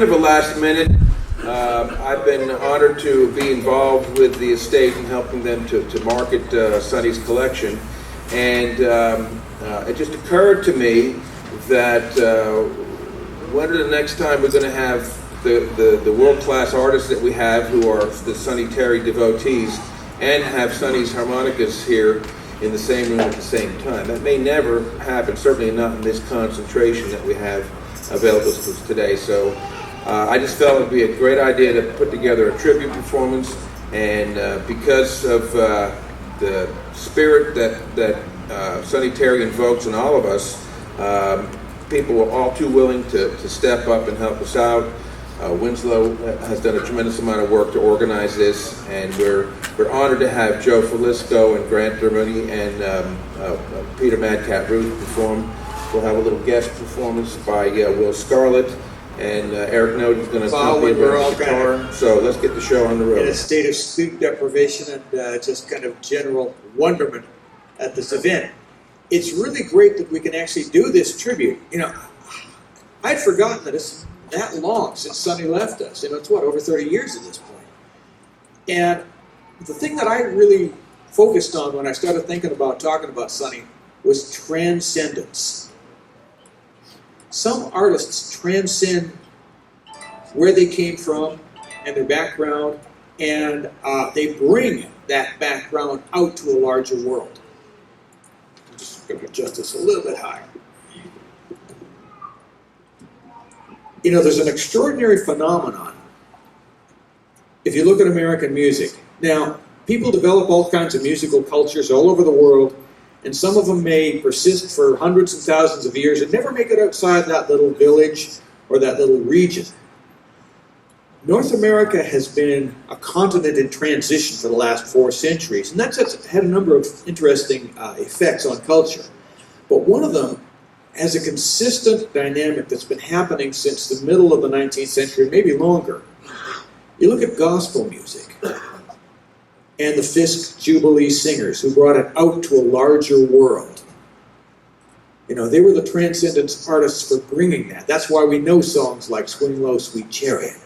kind of a last minute. I've been honored to be involved with the estate and helping them to market Sonny's collection. And it just occurred to me that when the next time we're going to have the world-class artists that we have, who are the Sonny Terry devotees, and have Sonny's harmonicas here in the same room at the same time. That may never happen, certainly not in this concentration that we have available to us today. So I just felt it would be a great idea to put together a tribute performance, and because of the spirit that Sonny Terry invokes in all of us, people were all too willing to step up and help us out. Winslow has done a tremendous amount of work to organize this, and we're honored to have Joe Filisko and Grant Dermody and Peter Madcat Ruth perform. We'll have a little guest performance by Will Scarlett, and Eric Noden is going to accompany the guitar. So let's get the show on the road. In a state of sleep deprivation and just kind of general wonderment at this event. It's really great that we can actually do this tribute. You know, I'd forgotten that it's that long since Sonny left us. You know, it's what, over 30 years at this point. And the thing that I really focused on when I started thinking about talking about Sonny was transcendence. Some artists transcend where they came from and their background, and they bring that background out to a larger world. I'm just going to adjust this a little bit higher. You know, there's an extraordinary phenomenon if you look at American music. Now, people develop all kinds of musical cultures all over the world, and some of them may persist for hundreds and thousands of years and never make it outside that little village or that little region. North America has been a continent in transition for the last 4 centuries, and that's had a number of interesting effects on culture. But one of them has a consistent dynamic that's been happening since the middle of the 19th century, maybe longer. You look at gospel music and the Fisk Jubilee singers who brought it out to a larger world. You know, they were the transcendence artists for bringing that. That's why we know songs like Swing Low, Sweet Chariot.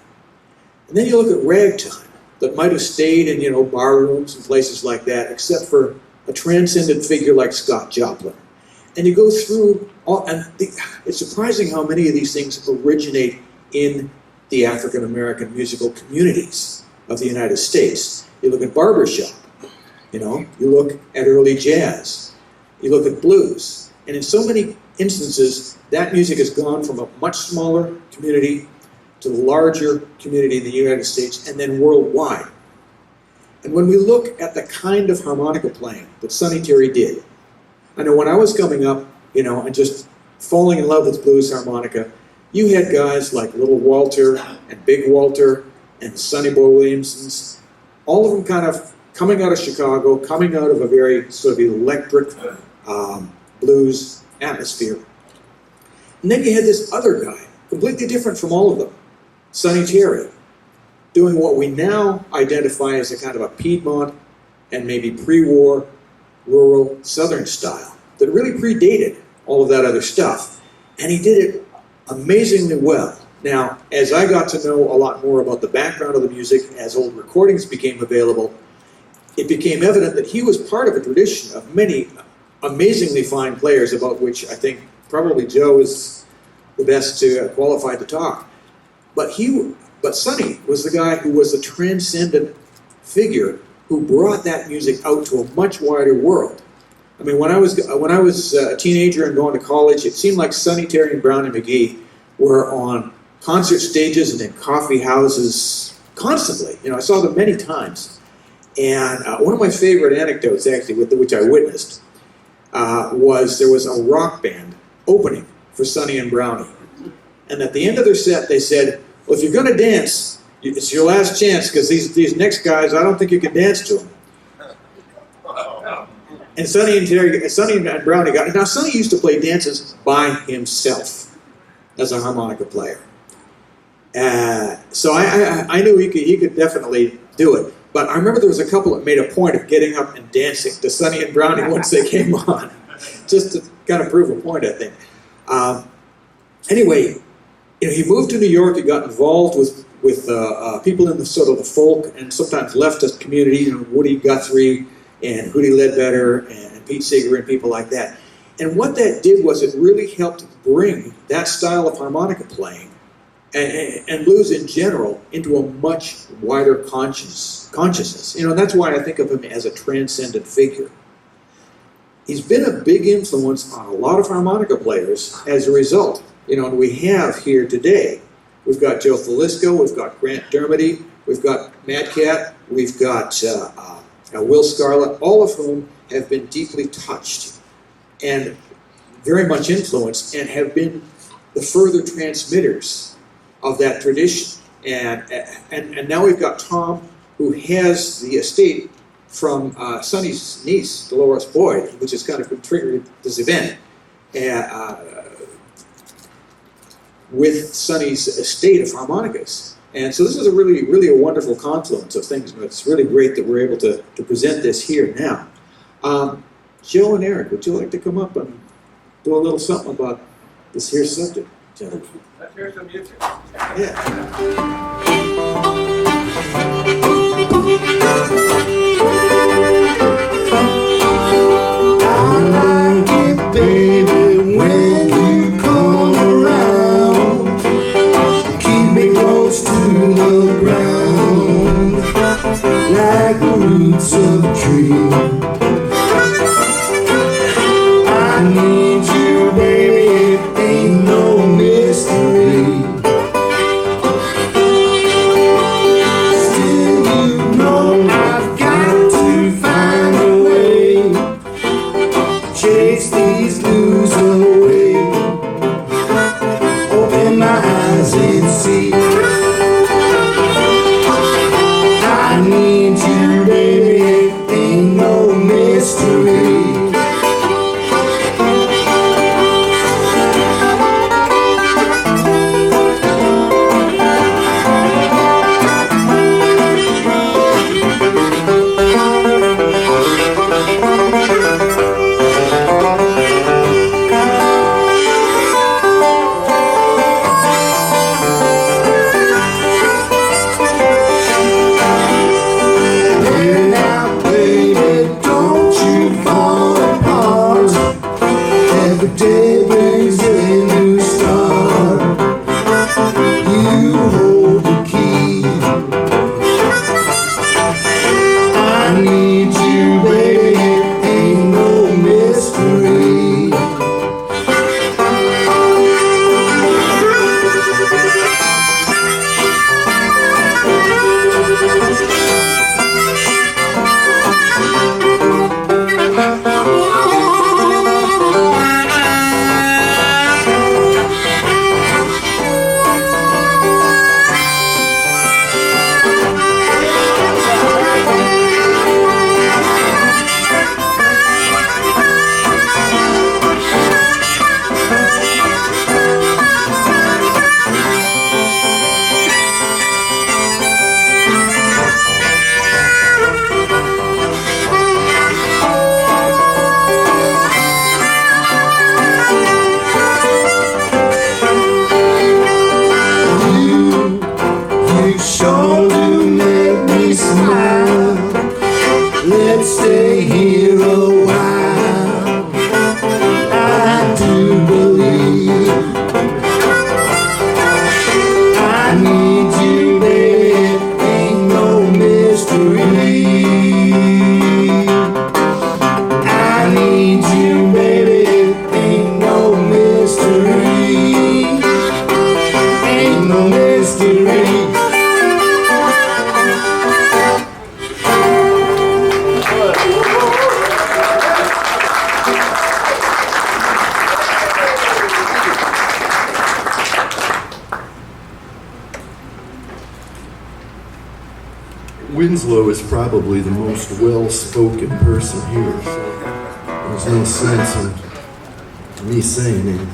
And then you look at ragtime that might have stayed in, you know, bar rooms and places like that, except for a transcendent figure like Scott Joplin. And you go through all, and it's surprising how many of these things originate in the African American musical communities of the United States. You look at barbershop, you know, you look at early jazz, you look at blues, and in so many instances, that music has gone from a much smaller community to the larger community in the United States and then worldwide. And when we look at the kind of harmonica playing that Sonny Terry did, I know when I was coming up, you know, and just falling in love with blues harmonica, you had guys like Little Walter and Big Walter and Sonny Boy Williamsons, all of them kind of coming out of Chicago, coming out of a very sort of electric blues atmosphere. And then you had this other guy, completely different from all of them, Sonny Terry, doing what we now identify as a kind of a Piedmont and maybe pre-war rural Southern style that really predated all of that other stuff. And he did it amazingly well. Now, as I got to know a lot more about the background of the music, as old recordings became available, it became evident that he was part of a tradition of many amazingly fine players, about which I think probably Joe is the best qualified to talk. But Sonny was the guy who was a transcendent figure who brought that music out to a much wider world. I mean, when I was a teenager and going to college, it seemed like Sonny Terry and Brownie McGee were on concert stages and in coffee houses constantly. You know, I saw them many times. And one of my favorite anecdotes, actually, which I witnessed, was there was a rock band opening for Sonny and Brownie. And at the end of their set, they said, well, if you're going to dance, it's your last chance, because these next guys, I don't think you can dance to them. And Sonny and Brownie got it. Now, Sonny used to play dances by himself as a harmonica player. So I knew he could definitely do it. But I remember there was a couple that made a point of getting up and dancing to Sonny and Brownie once they came on, just to kind of prove a point, I think. Anyway, he moved to New York. He got involved with people in the sort of the folk and sometimes leftist community, Woody Guthrie and Hootie Ledbetter and Pete Seeger and people like that. And what that did was it really helped bring that style of harmonica playing and blues in general into a much wider consciousness. And that's why I think of him as a transcendent figure. He's been a big influence on a lot of harmonica players as a result. And we have here today, we've got Joe Filisko, we've got Grant Dermody, we've got Madcat, we've got Will Scarlett, all of whom have been deeply touched and very much influenced and have been the further transmitters of that tradition. And now we've got Tom, who has the estate from Sonny's niece, Delores Boyd, which has kind of triggered this event. With Sonny's estate of harmonicas. And so this is a really a wonderful confluence of things, and it's really great that we're able to present this here now. Joe and Eric, would you like to come up and do a little something about this here subject, gentlemen? Let's hear some music. Yeah. I like it, baby, when you come around. Keep me close to the ground, like the roots of a tree. I need you, baby, it ain't no mystery. Still, you know I've got to find a way, chase these blues away. Open my eyes and see. I need you, baby, it ain't no mystery. Winslow is probably the most well-spoken person here, so there's no sense in me saying anything.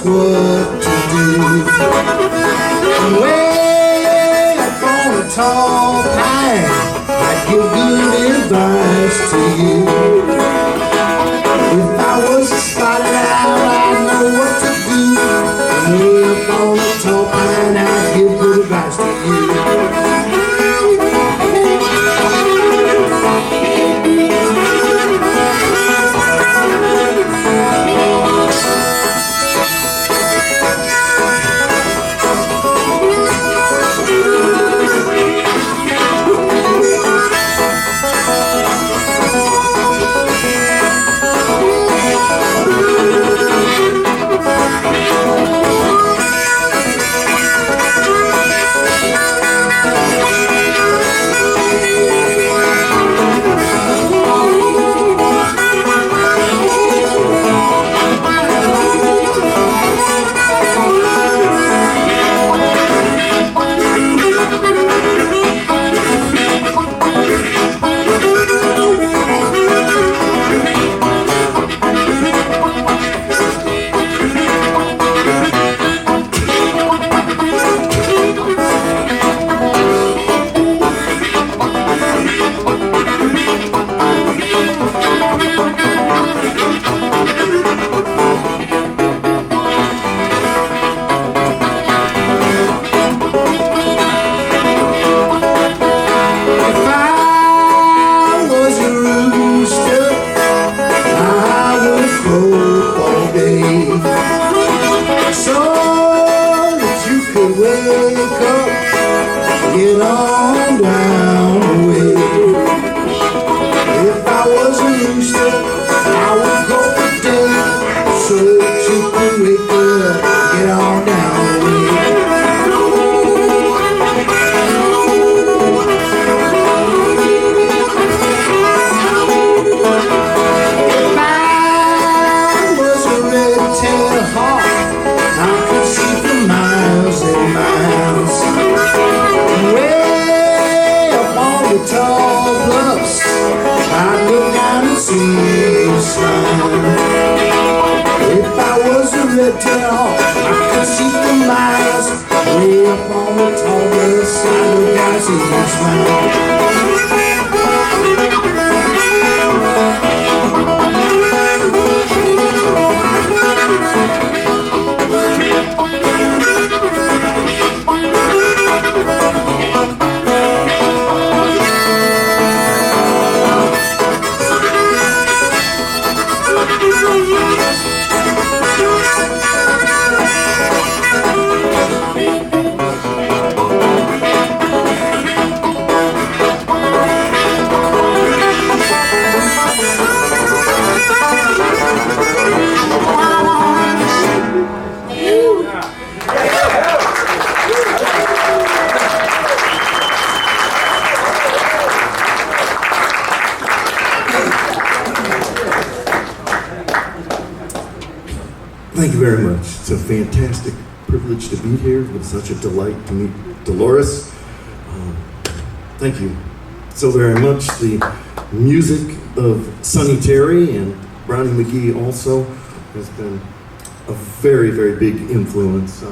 what to do. Way up on a tall pine, I'd give good advice to you. If I was a spotted owl, I'd know what to do. Way up on a tall pine, I'd give good advice to you. Thank you very much. It's a fantastic privilege to be here. It's such a delight to meet Dolores. Thank you so very much. The music of Sonny Terry and Brownie McGee also has been a very, very big influence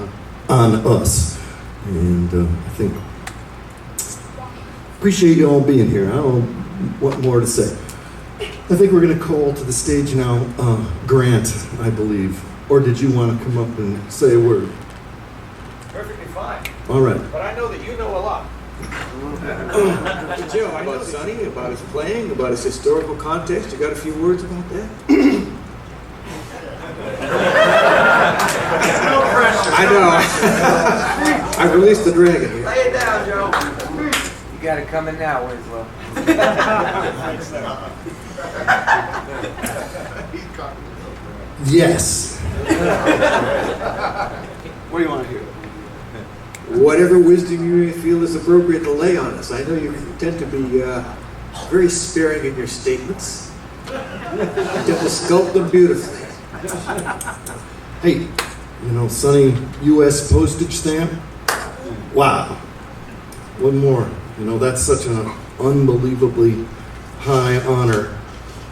on us. And I think, appreciate you all being here. I don't know what more to say. I think we're going to call to the stage now Grant, I believe. Or did you want to come up and say a word? Perfectly fine. All right. But I know that you know a lot. Joe, about Sonny, about his playing, about his historical context. You got a few words about that? No pressure. I know. I released the dragon here. Lay it down, Joe. You gotta come in now, Winslow. Yes. What do you want to hear? Whatever wisdom you may feel is appropriate to lay on us. I know you tend to be very sparing in your statements. You tend to sculpt them beautifully. Hey, you know, Sonny U.S. postage stamp? Wow. One more. You know, that's such an unbelievably high honor.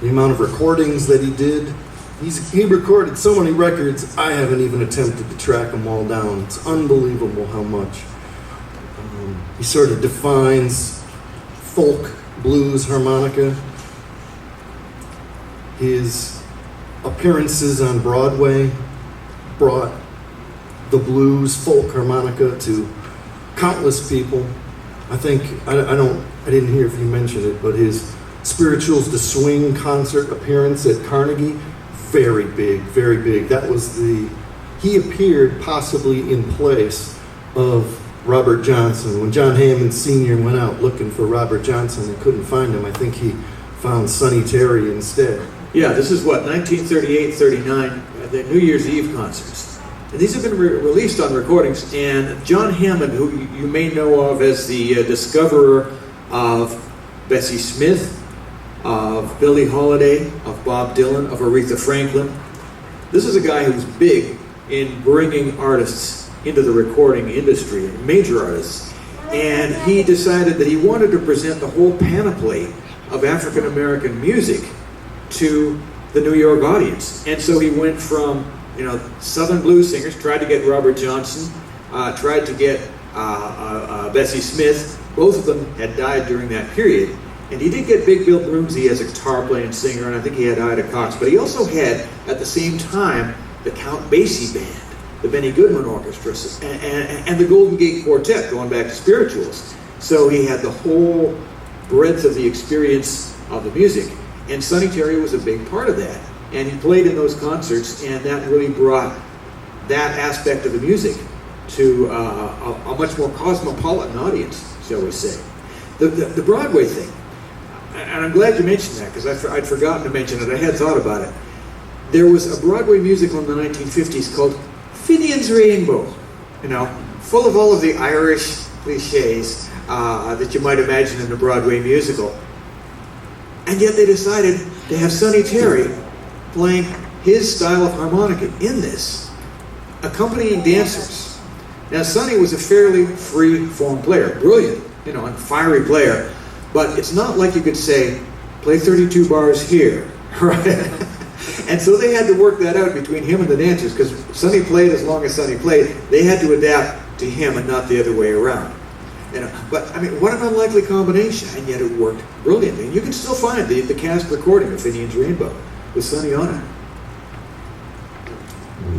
The amount of recordings that he did, He recorded so many records, I haven't even attempted to track them all down. It's unbelievable how much. He sort of defines folk, blues, harmonica. His appearances on Broadway brought the blues, folk, harmonica to countless people. I think, I didn't hear if you mentioned it, but his Spirituals to Swing concert appearance at Carnegie, very big, very big. That was he appeared possibly in place of Robert Johnson. When John Hammond Sr. went out looking for Robert Johnson and couldn't find him, I think he found Sonny Terry instead. Yeah, this is what, 1938, 39, the New Year's Eve concerts. And these have been released on recordings, and John Hammond, who you may know of as the discoverer of Bessie Smith, of Billie Holiday, of Bob Dylan, of Aretha Franklin. This is a guy who's big in bringing artists into the recording industry, major artists. And he decided that he wanted to present the whole panoply of African American music to the New York audience. And so he went from, Southern blues singers, tried to get Robert Johnson, tried to get Bessie Smith. Both of them had died during that period. And he did get Big Bill Broomsey as a guitar-playing singer, and I think he had Ida Cox. But he also had, at the same time, the Count Basie Band, the Benny Goodman Orchestra, and the Golden Gate Quartet, going back to Spirituals. So he had the whole breadth of the experience of the music. And Sonny Terry was a big part of that. And he played in those concerts, and that really brought that aspect of the music to a much more cosmopolitan audience, shall we say. The Broadway thing, and I'm glad you mentioned that, because I'd forgotten to mention it. I had thought about it. There was a Broadway musical in the 1950s called Finian's Rainbow, full of all of the Irish cliches that you might imagine in a Broadway musical. And yet they decided to have Sonny Terry playing his style of harmonica in this, accompanying dancers. Now, Sonny was a fairly free-form player, brilliant, and fiery player, but it's not like you could say, play 32 bars here, right? And so they had to work that out between him and the dancers, because Sonny played as long as Sonny played. They had to adapt to him and not the other way around. But, what an unlikely combination, and yet it worked brilliantly. And you can still find the cast recording of Finian's Rainbow with Sonny on it.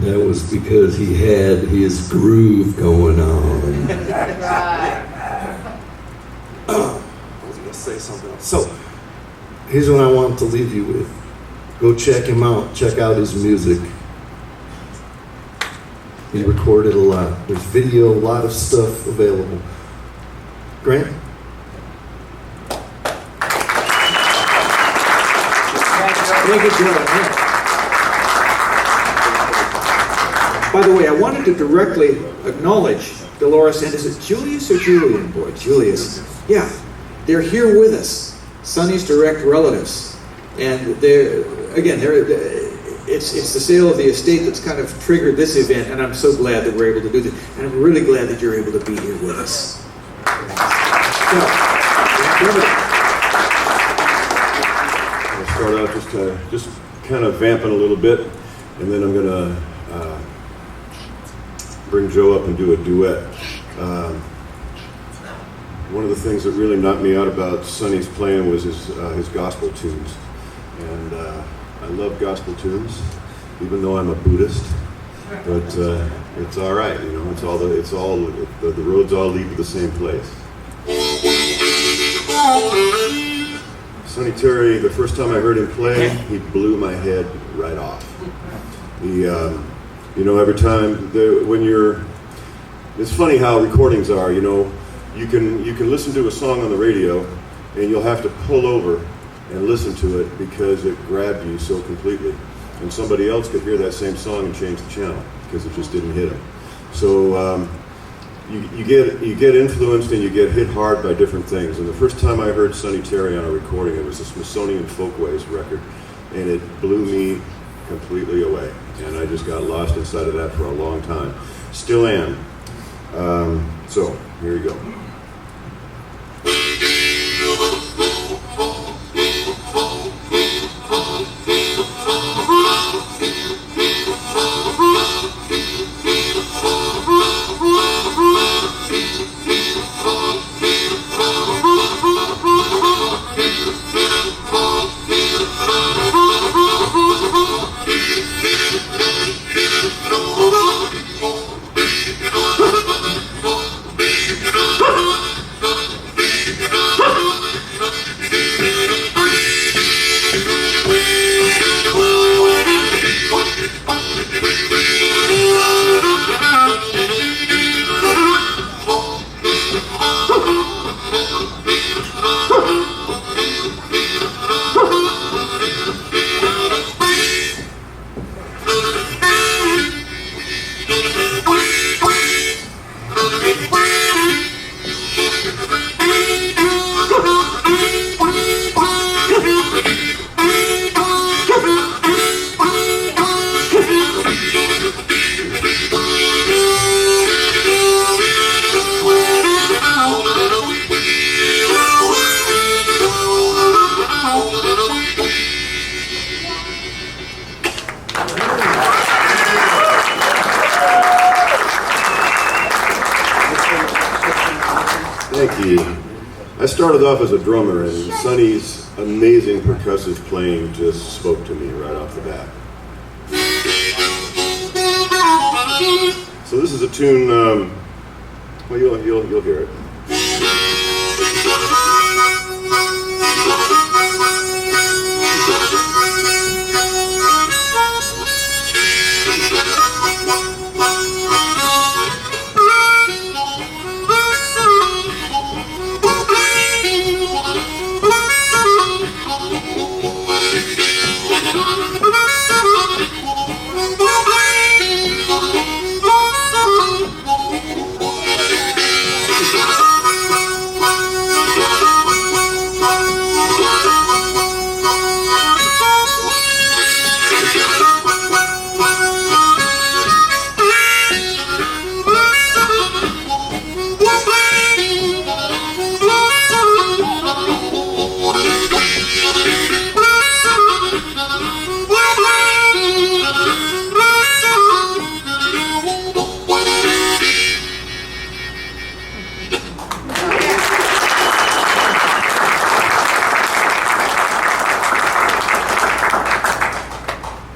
That was because he had his groove going on. I was going to say something else. So, here's what I want to leave you with. Go check him out. Check out his music. He recorded a lot. There's video, a lot of stuff available. Grant? Thank you, Joe. By the way, I wanted to directly acknowledge Delores, and is it Julius or Julian Boyd? Julius. Yeah, they're here with us, Sonny's direct relatives. And it's the sale of the estate that's kind of triggered this event, and I'm so glad that we're able to do this. And I'm really glad that you're able to be here with us. I'll start out just kind of vamping a little bit, and then I'm going to bring Joe up and do a duet. One of the things that really knocked me out about Sonny's playing was his gospel tunes. And I love gospel tunes, even though I'm a Buddhist. But it's all right, It's all the roads all lead to the same place. Sonny Terry, the first time I heard him play, he blew my head right off. Every time it's funny how recordings are. You can listen to a song on the radio, and you'll have to pull over and listen to it because it grabbed you so completely. And somebody else could hear that same song and change the channel because it just didn't hit them. So you get influenced and you get hit hard by different things. And the first time I heard Sonny Terry on a recording, it was a Smithsonian Folkways record, and it blew me completely away. And I just got lost inside of that for a long time. Still am. So here you go. Thank you. I started off as a drummer, and Sonny's amazing percussive playing just spoke to me right off the bat. So this is a tune, well, you'll hear it.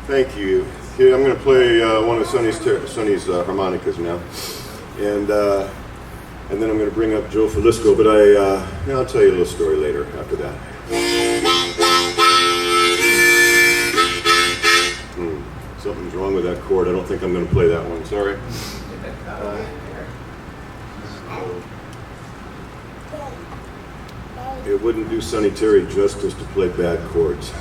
Thank you. Here, I'm going to play one of Sonny's harmonicas now, and then I'm going to bring up Joe Filisko. But I'll tell you a little story later after that. Something's wrong with that chord. I don't think I'm going to play that one. Sorry. It wouldn't do Sonny Terry justice to play bad chords.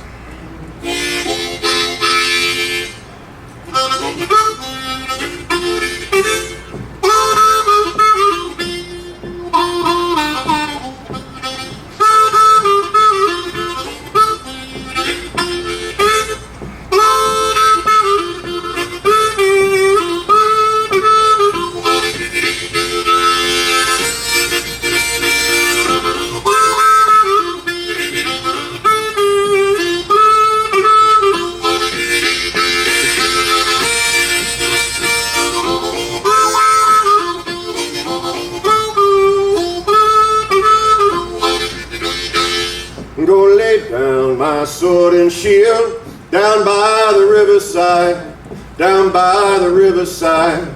Go lay down my sword and shield down by the riverside, down by the riverside,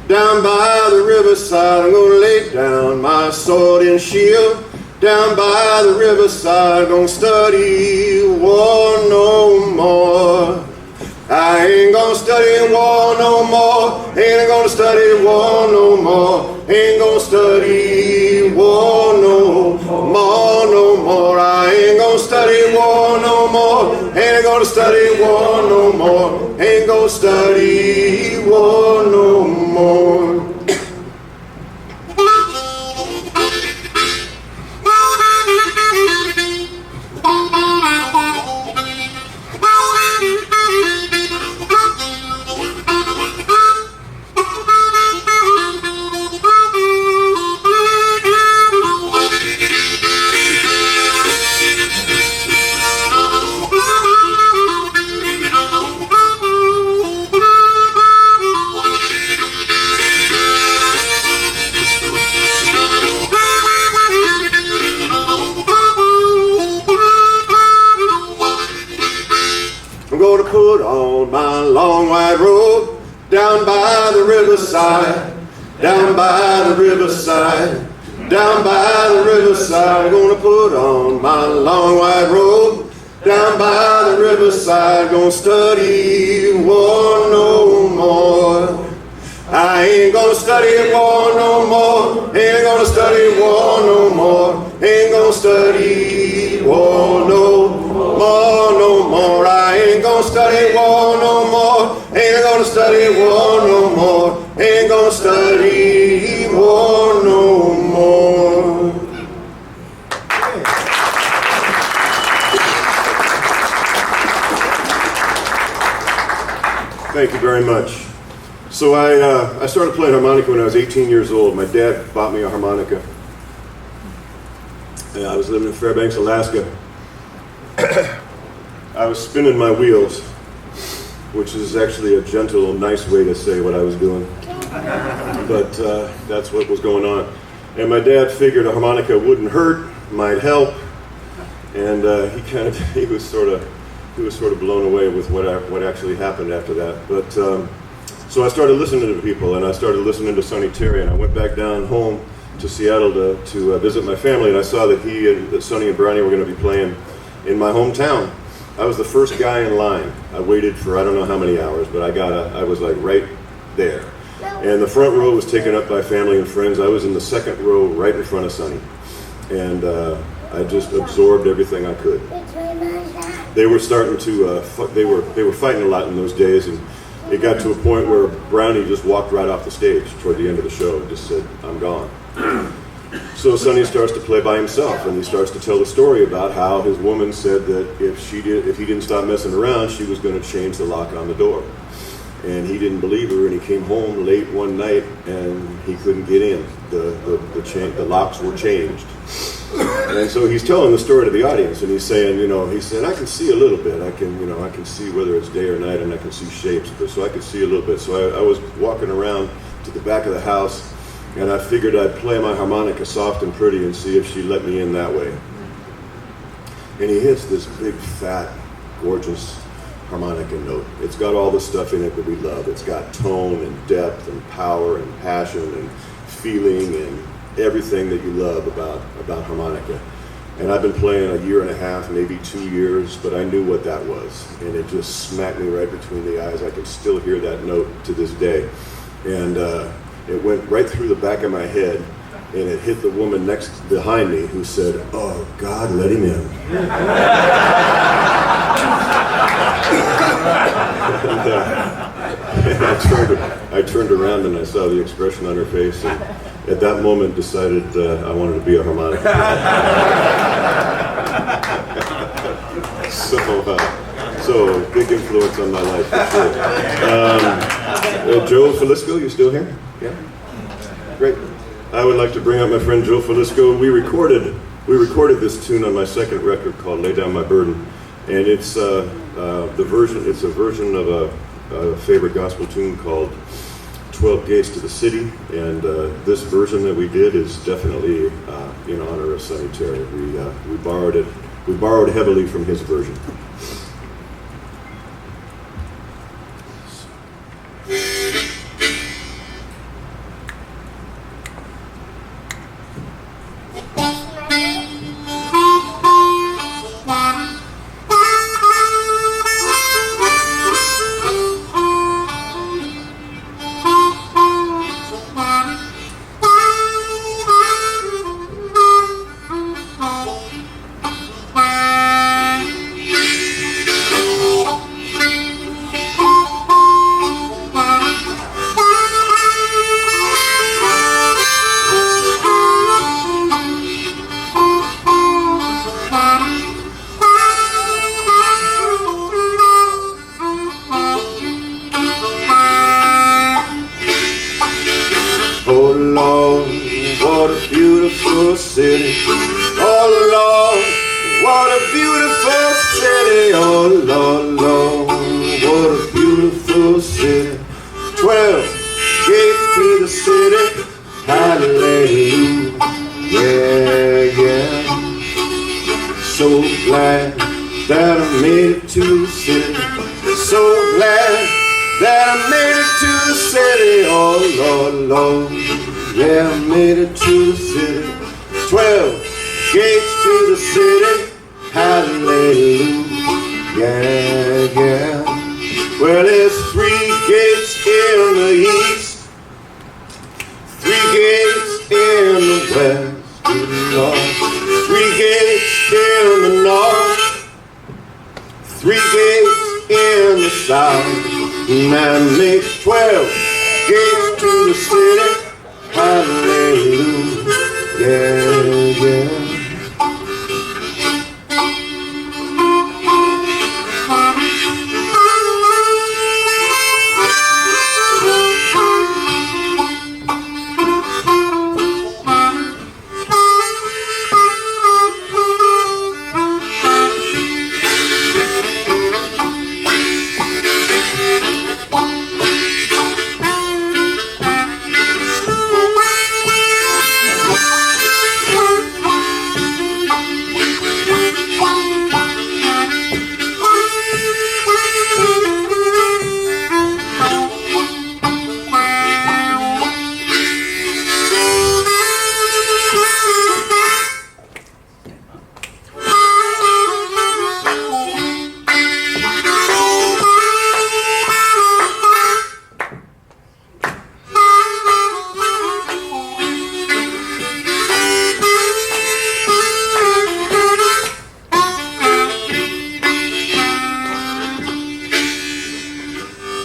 down by the riverside. I'm gonna lay down my sword and shield down by the riverside. I'm gonna study war no more. I ain't gonna study war no more. Ain't gonna study war no more. Ain't gonna study war no more, no more. I ain't gonna study war no more. Ain't gonna study war no more. Ain't gonna study war no more. I'm gonna put on my long white robe down by the riverside, down by the riverside, down by the riverside. I'm gonna put on my long white robe down by the riverside. Gonna study war no more. I ain't gonna study war no more. Ain't gonna study war no more. Ain't gonna study war no more, no more. I ain't gonna study war no more. Ain't gonna study war no more. Ain't gonna study war no more. Thank you very much. So I started playing harmonica when I was 18 years old. My dad bought me a harmonica. And I was living in Fairbanks, Alaska. I was spinning my wheels. which is actually a gentle, nice way to say what I was doing. But that's what was going on. And my dad figured a harmonica wouldn't hurt, might help, and he was sort of blown away with what actually happened after that. But so I started listening to people, and I started listening to Sonny Terry, and I went back down home to Seattle to visit my family, and I saw that Sonny and Brownie were going to be playing in my hometown. I was the first guy in line. I waited for I don't know how many hours, but I was like right there. And the front row was taken up by family and friends. I was in the second row right in front of Sonny. And I just absorbed everything I could. They were starting to, they were fighting a lot in those days, and it got to a point where Brownie just walked right off the stage toward the end of the show and just said, "I'm gone." So Sonny starts to play by himself, and he starts to tell the story about how his woman said that if he didn't stop messing around, she was going to change the lock on the door. And he didn't believe her, and he came home late one night, and he couldn't get in. The locks were changed. And so he's telling the story to the audience, and he's saying, he said, I can see a little bit. I can see whether it's day or night, and I can see shapes, so I can see a little bit. So I was walking around to the back of the house, and I figured I'd play my harmonica soft and pretty and see if she'd let me in that way. And he hits this big, fat, gorgeous harmonica note. It's got all the stuff in it that we love. It's got tone and depth and power and passion and feeling and everything that you love about harmonica. And I've been playing a year and a half, maybe 2 years, but I knew what that was. And it just smacked me right between the eyes. I can still hear that note to this day. And it went right through the back of my head, and it hit the woman behind me who said, "Oh, God, let him in." And I turned around and I saw the expression on her face, and at that moment decided I wanted to be a harmonica. So big influence on my life for sure. Joe Filisko, you still here? Yeah? Great. I would like to bring up my friend Joe Filisko. We recorded this tune on my second record called "Lay Down My Burden," and it's a version of a favorite gospel tune called 12 Gates to the City, and this version that we did is definitely in honor of Sonny Terry. We borrowed heavily from his version.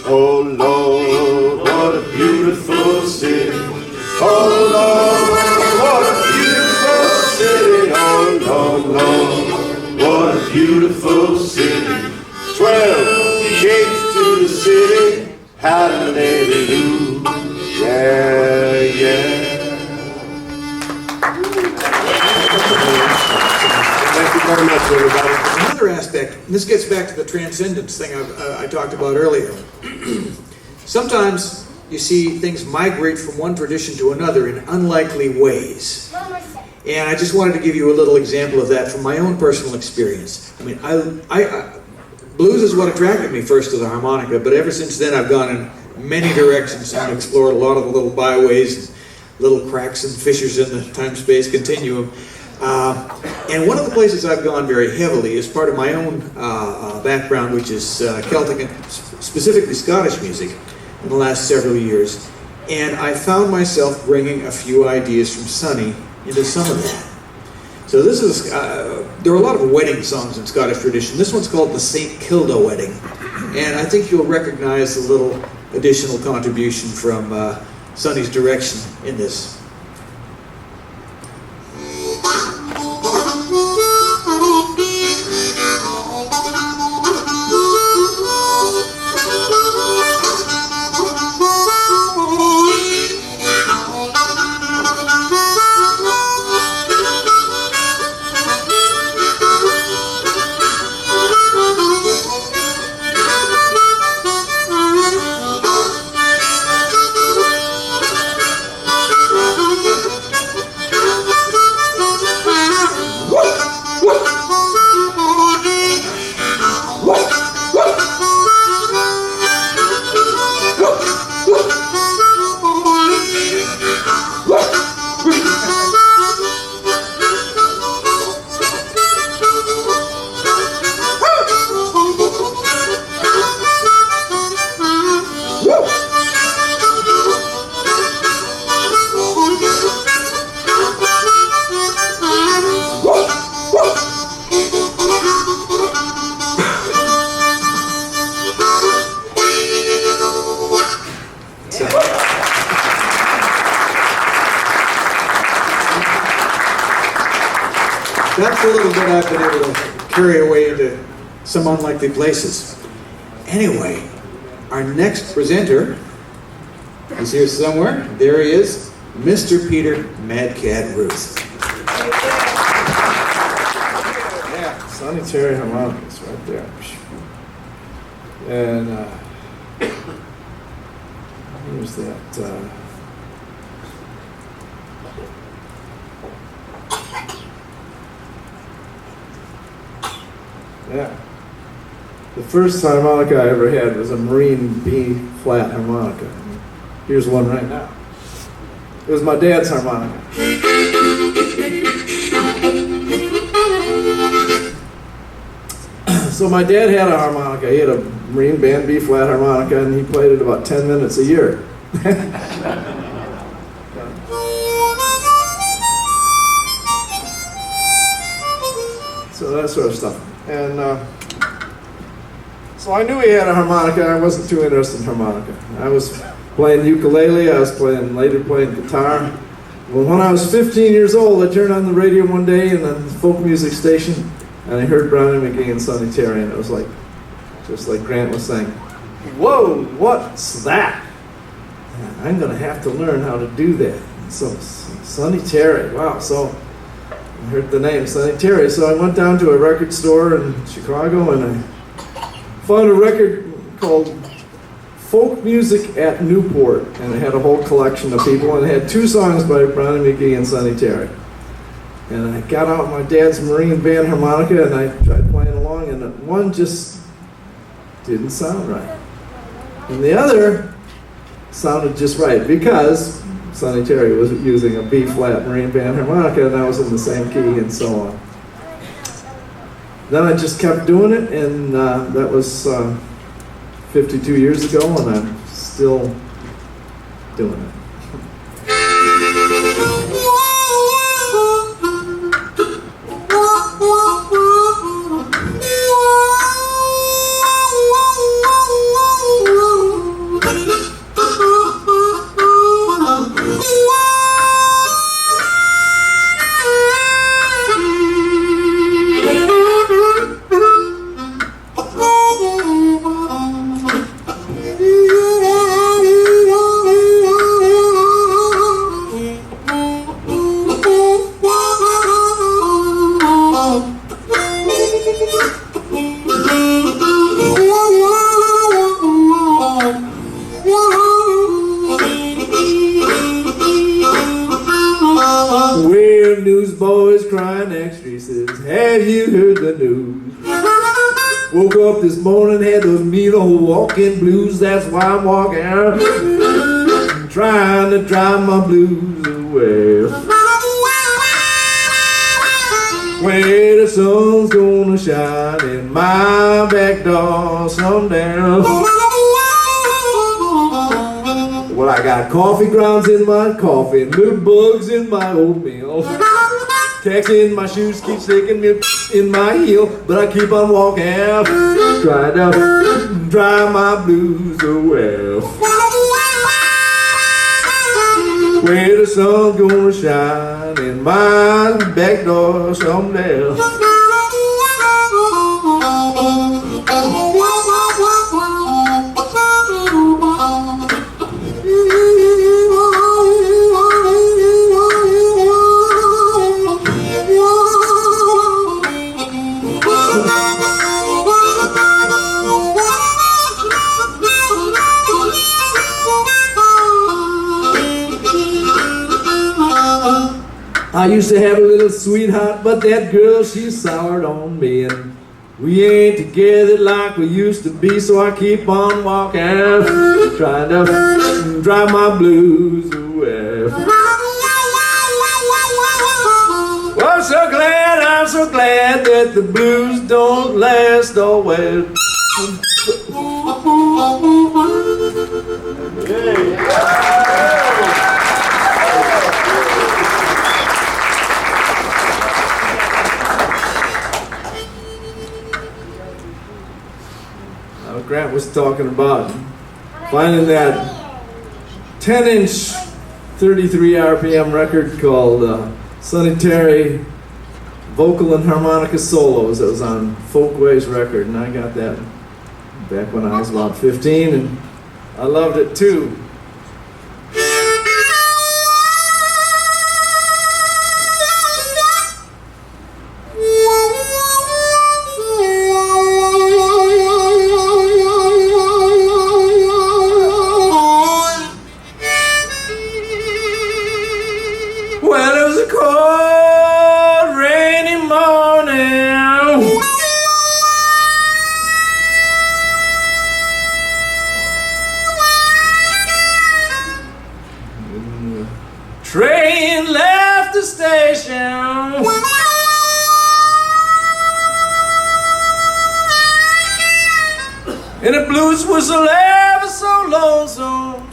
Oh Lord, what a beautiful city. Oh Lord, what a beautiful city. Oh Lord, Lord, what a beautiful city. 12 gates to the city. Hallelujah. Yeah, yeah. Thank you very much, everybody. Another aspect, and this gets back to the transcendence thing I talked about earlier. Sometimes you see things migrate from one tradition to another in unlikely ways. And I just wanted to give you a little example of that from my own personal experience. I mean, blues is what attracted me first to the harmonica, but ever since then I've gone in many directions and explored a lot of the little byways, and little cracks and fissures in the time-space continuum. And one of the places I've gone very heavily is part of my own background, which is Celtic and specifically Scottish music in the last several years. And I found myself bringing a few ideas from Sonny into some of that. So this is, there are a lot of wedding songs in Scottish tradition. This one's called the St. Kilda Wedding. And I think you'll recognize the little additional contribution from Sonny's direction in this. That's a little bit I've been able to carry away into some unlikely places. Anyway, our next presenter is here somewhere. There he is, Mr. Peter Madcat Ruth. Yeah, Sonny Terry harmonicas right there. And here's that. Yeah. The first harmonica I ever had was a Marine B flat harmonica. Here's one right now. It was my dad's harmonica. So my dad had a harmonica. He had a Marine Band B flat harmonica, and he played it about 10 minutes a year. So that sort of stuff. And so I knew he had a harmonica. I wasn't too interested in harmonica. I was playing ukulele. I was later playing guitar. Well, when I was 15 years old, I turned on the radio one day in the folk music station, and I heard Brownie McGee and Sonny Terry, and it was like, just like Grant was saying, whoa, what's that? And I'm going to have to learn how to do that. So Sonny Terry, wow. So I heard the name Sonny Terry, so I went down to a record store in Chicago and I found a record called Folk Music at Newport, and it had a whole collection of people, and it had two songs by Brownie McGee and Sonny Terry. And I got out my dad's Marine Band harmonica and I tried playing along, and one just didn't sound right. And the other sounded just right because Sonny Terry was using a B-flat Marine Band harmonica, and I was in the same key, and so on. Then I just kept doing it, and that was 52 years ago, and I'm still doing it. crying next to me, says, have you heard the news? Woke up this morning, had those mean old walking blues. That's why I'm walking out, trying to drive my blues away. Where the sun's gonna shine in my back door someday. Well, I got coffee grounds in my coffee and little bugs in my oatmeal. Tacks in my shoes keep sticking me in my heel, but I keep on walking out, trying to drive my blues away. Where the sun's gonna shine in my back door someday. I used to have a little sweetheart, but that girl, she soured on me, and we ain't together like we used to be, so I keep on walking, trying to drive my blues away. Well, I'm so glad that the blues don't last always. Grant was talking about finding that 10-inch 33 RPM record called Sonny Terry Vocal and Harmonica Solos. That was on Folkways record, and I got that back when I was about 15, and I loved it too. Train left the station, and the blues whistle ever so lonesome.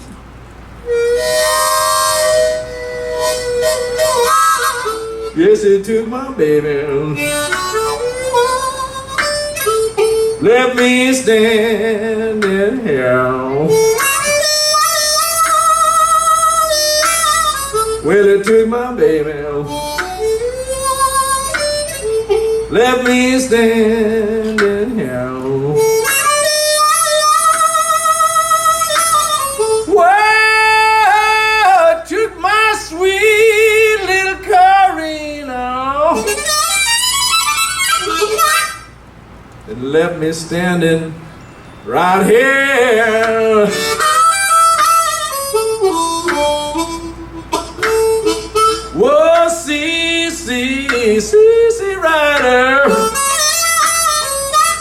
Yes, it took my baby, left me standing here. Well, it took my baby, left me standing here. Well, it took my sweet little Karina and left me standing right here. Whoa, see, rider.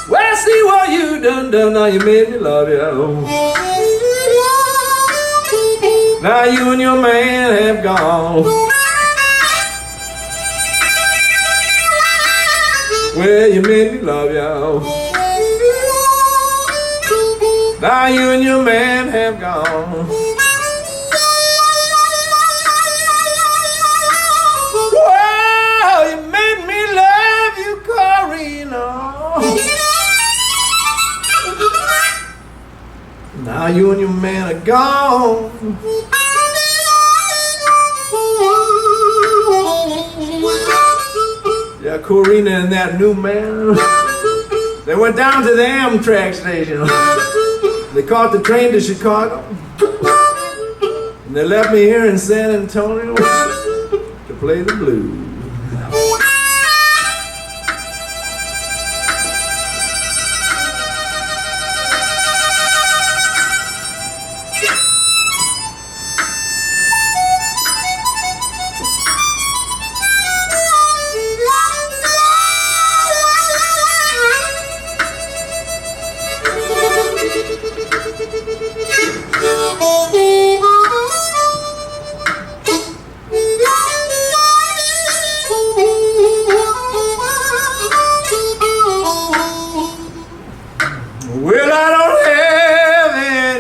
Well, see what you done, now you made me love you. Now you and your man have gone. Well, you made me love you. Now you and your man have gone. Now you and your man are gone. Yeah, Corina and that new man, they went down to the Amtrak station. They caught the train to Chicago, and they left me here in San Antonio to play the blues.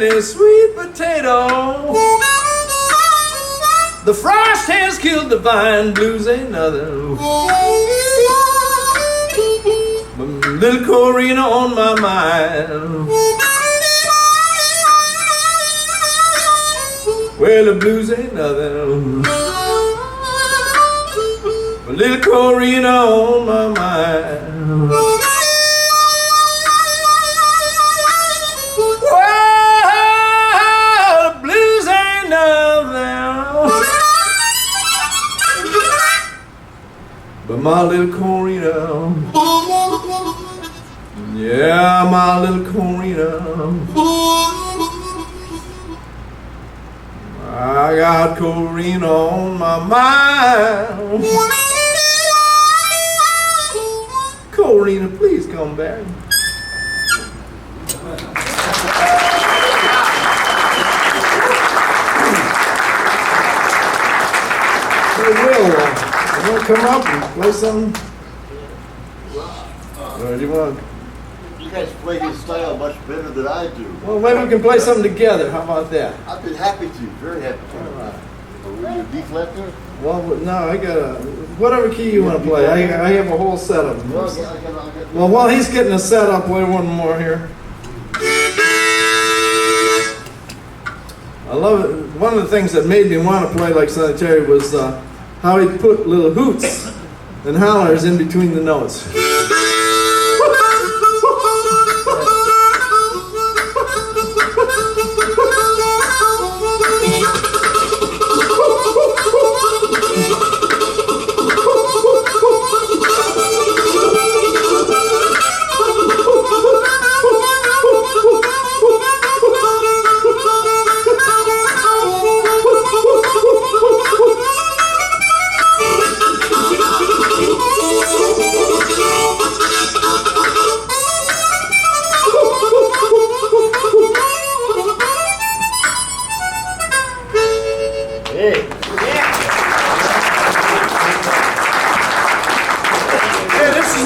any sweet potato. The frost has killed the vine, blues ain't nothing. Little Corina on my mind. Well, the blues ain't nothing. Little Corina on my mind. Well, the blues ain't nothing. But my little Corina. Yeah, my little Corina. I got Corina on my mind. Corina, please come back. Hey, Will, you want to come up and play something? Or do you want? You guys play his style much better than I do. Well, maybe we can play something together. How about that? I've been happy to, very happy to. All right. Were you a B flat there? Well, no, I got a whatever key you want to play. I have a whole set of them. Well, yeah, I'll get Well, while he's getting a set, I'll play one more here. I love it. One of the things that made me want to play like Sonny Terry was how he put little hoots and hollers in between the notes.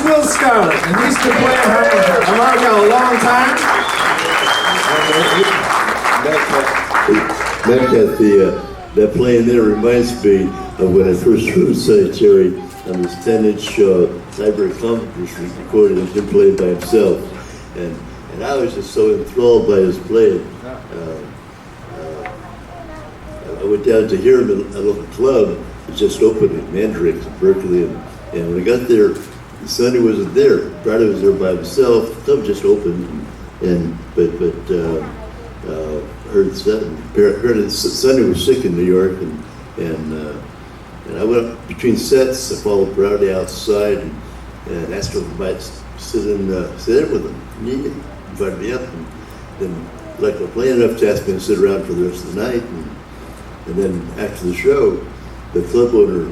Will Scarlett, and he's been playing harmonica a long time. Madcat, that playing there reminds me of when I first heard Sonny Terry on this 10-inch library compass recording of him playing by himself. And I was just so enthralled by his playing. I went down to hear him at a local club. It just opened in Mandrake in Berkeley. And when I got there, Sonny wasn't there. Brady was there by himself. The club just opened. But heard Sonny was sick in New York, and I went up between sets. I followed Brownie outside and asked him if I might sit in with him. And he invited me up, and then like I playing enough to ask me to sit around for the rest of the night. And then after the show, the club owner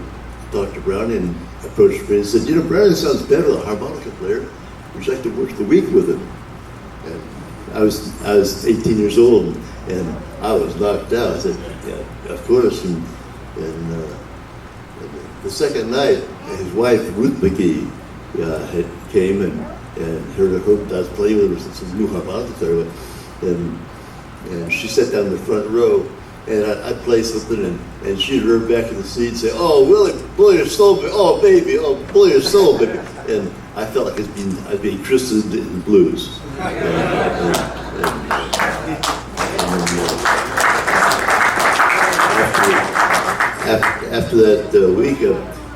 talked to Brownie and approached me and said, "You know, Brownie sounds better than a harmonica player. Would you like to work the week with him?" And I was 18 years old, and I was knocked out. I said, "Yeah, of course." And the second night, his wife Ruth McGee came and heard I was playing with her some new harmonica player, and she sat down in the front row. And I'd play something, and she'd run back in the seat and say, "Oh, Willie, blow your soul, baby. Oh, baby, oh, blow your soul, baby." And I felt like I'd been christened in blues. After that week,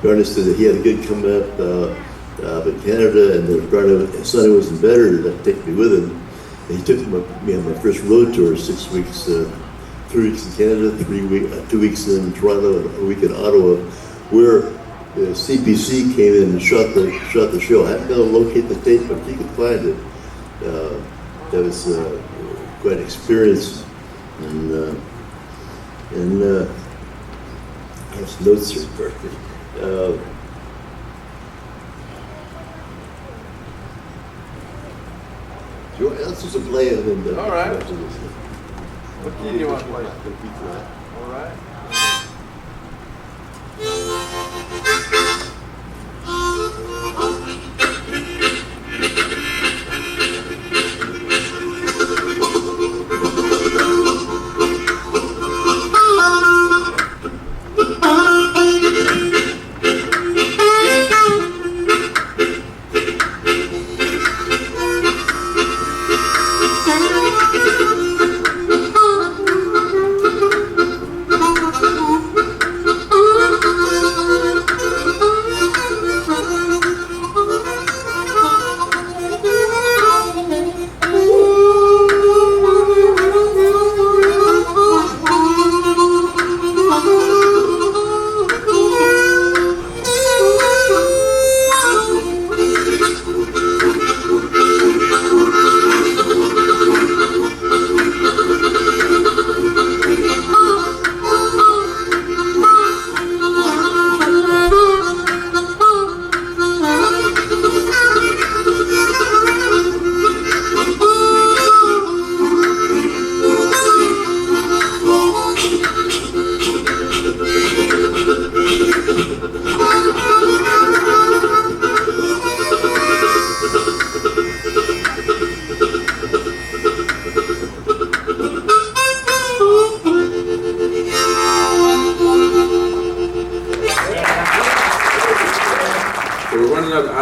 Barney said that he had a gig coming up in Canada, and that Sonny wasn't better to take me with him. And he took me on my first road tour, 6 weeks. 3 weeks in Canada, 2 weeks in Toronto, and a week in Ottawa, where the CBC came in and shot the show. I haven't been able to locate the tape, but if you can find it, that was quite an experience. And I have some notes here, perfect. Let's do some playing and then. All right. What key do you want to play? All right.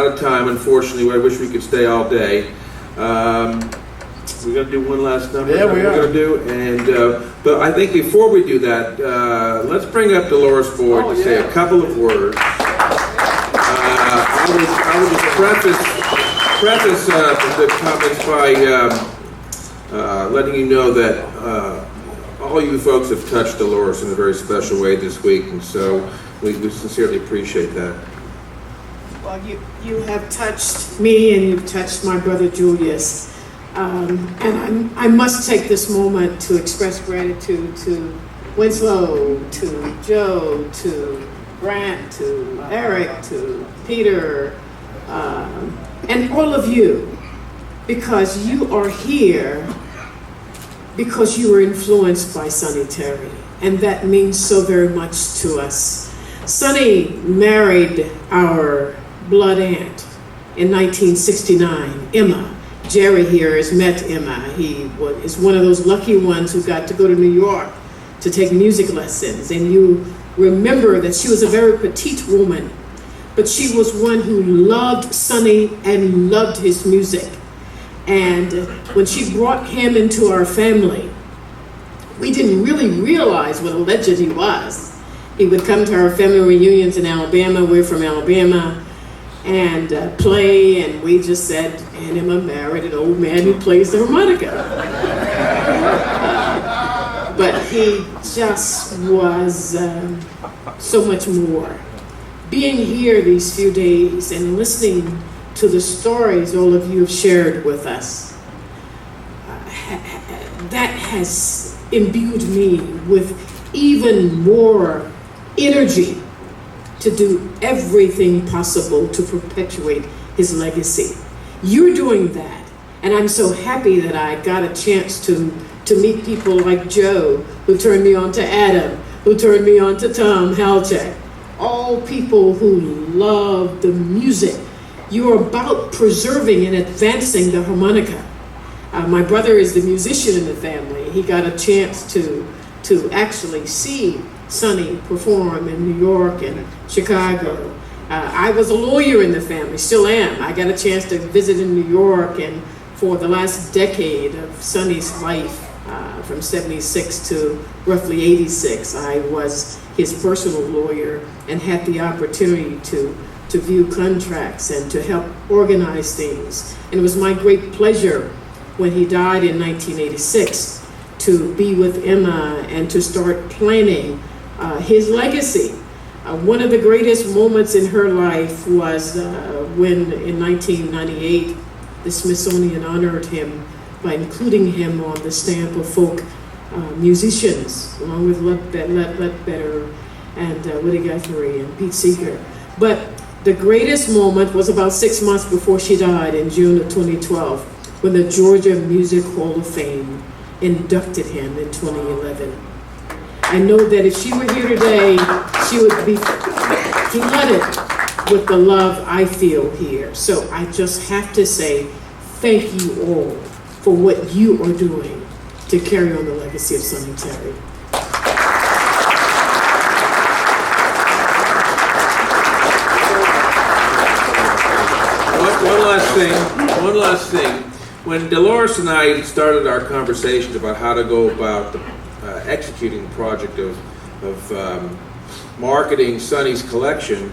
out of time, unfortunately. I wish we could stay all day. We're going to do one last number. Yeah, we are. We're going to do, and but I think before we do that, let's bring up Delores Boyd to say a couple of words. I would just preface the comments by letting you know that all you folks have touched Delores in a very special way this week, and so we sincerely appreciate that. Well, you have touched me and you've touched my brother Julius. And I must take this moment to express gratitude to Winslow, to Joe, to Grant, to Eric, to Peter, and all of you, because you are here because you were influenced by Sonny Terry, and that means so very much to us. Sonny married our blood aunt in 1969, Emma. Jerry here has met Emma. He is one of those lucky ones who got to go to New York to take music lessons. And you remember that she was a very petite woman, but she was one who loved Sonny and loved his music. And when she brought him into our family, we didn't really realize what a legend he was. He would come to our family reunions in Alabama. We're from Alabama. And play, and we just said, and Emma married an old man who plays the harmonica. But he just was so much more. Being here these few days and listening to the stories all of you have shared with us, that has imbued me with even more energy to do everything possible to perpetuate his legacy. You're doing that, and I'm so happy that I got a chance to meet people like Joe, who turned me on to Adam, who turned me on to Tom Halchak, all people who love the music. You're about preserving and advancing the harmonica. My brother is the musician in the family. He got a chance to actually see Sonny perform in New York and Chicago. I was a lawyer in the family, still am. I got a chance to visit in New York, and for the last decade of Sonny's life, from 76 to roughly 86, I was his personal lawyer and had the opportunity to view contracts and to help organize things. And it was my great pleasure when he died in 1986 to be with Emma and to start planning his legacy. One of the greatest moments in her life was when in 1998 the Smithsonian honored him by including him on the stamp of folk musicians, along with Ledbetter and Woody Guthrie and Pete Seeger. But the greatest moment was about 6 months before she died in June of 2012, when the Georgia Music Hall of Fame inducted him in 2011. I know that if she were here today, she would be flooded with the love I feel here. So I just have to say thank you all for what you are doing to carry on the legacy of Sonny Terry. One last thing. When Delores and I started our conversations about how to go about executing the project of marketing Sonny's collection,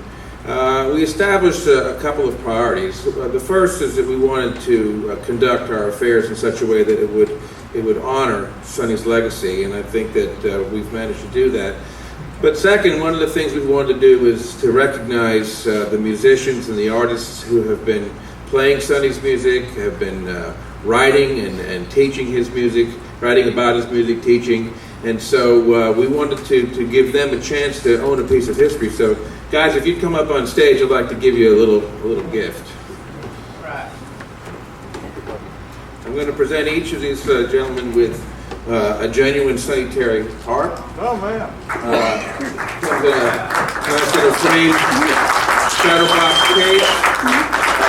we established a couple of priorities. The first is that we wanted to conduct our affairs in such a way that it would honor Sonny's legacy, and I think that we've managed to do that. But second, one of the things we wanted to do is to recognize the musicians and the artists who have been playing Sonny's music, have been writing and teaching his music, writing about his music, teaching. And so we wanted to give them a chance to own a piece of history. So guys, if you'd come up on stage, I'd like to give you a little gift. Right. I'm going to present each of these gentlemen with a genuine Sonny Terry harp. Oh, man. I'm going to nice little frame shadowbox case.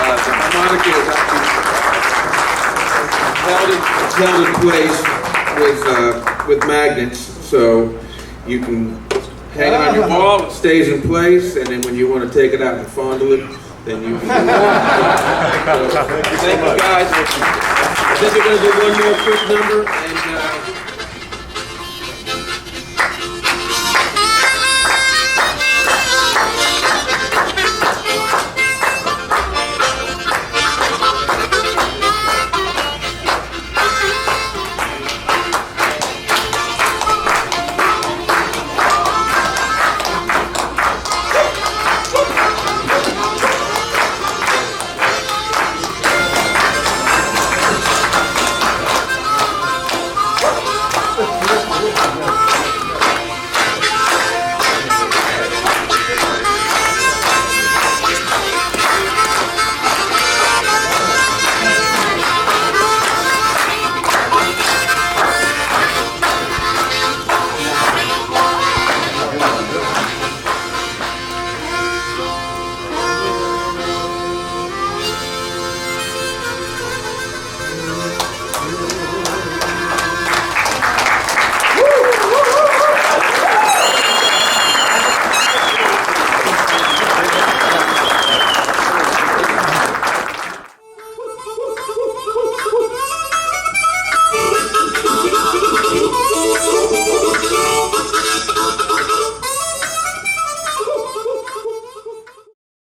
The harmonica is actually held in place with magnets, so you can hang it on your wall. It stays in place, and then when you want to take it out and fondle it, then you can do that. So, thank you guys. I think we're going to do one more quick number, and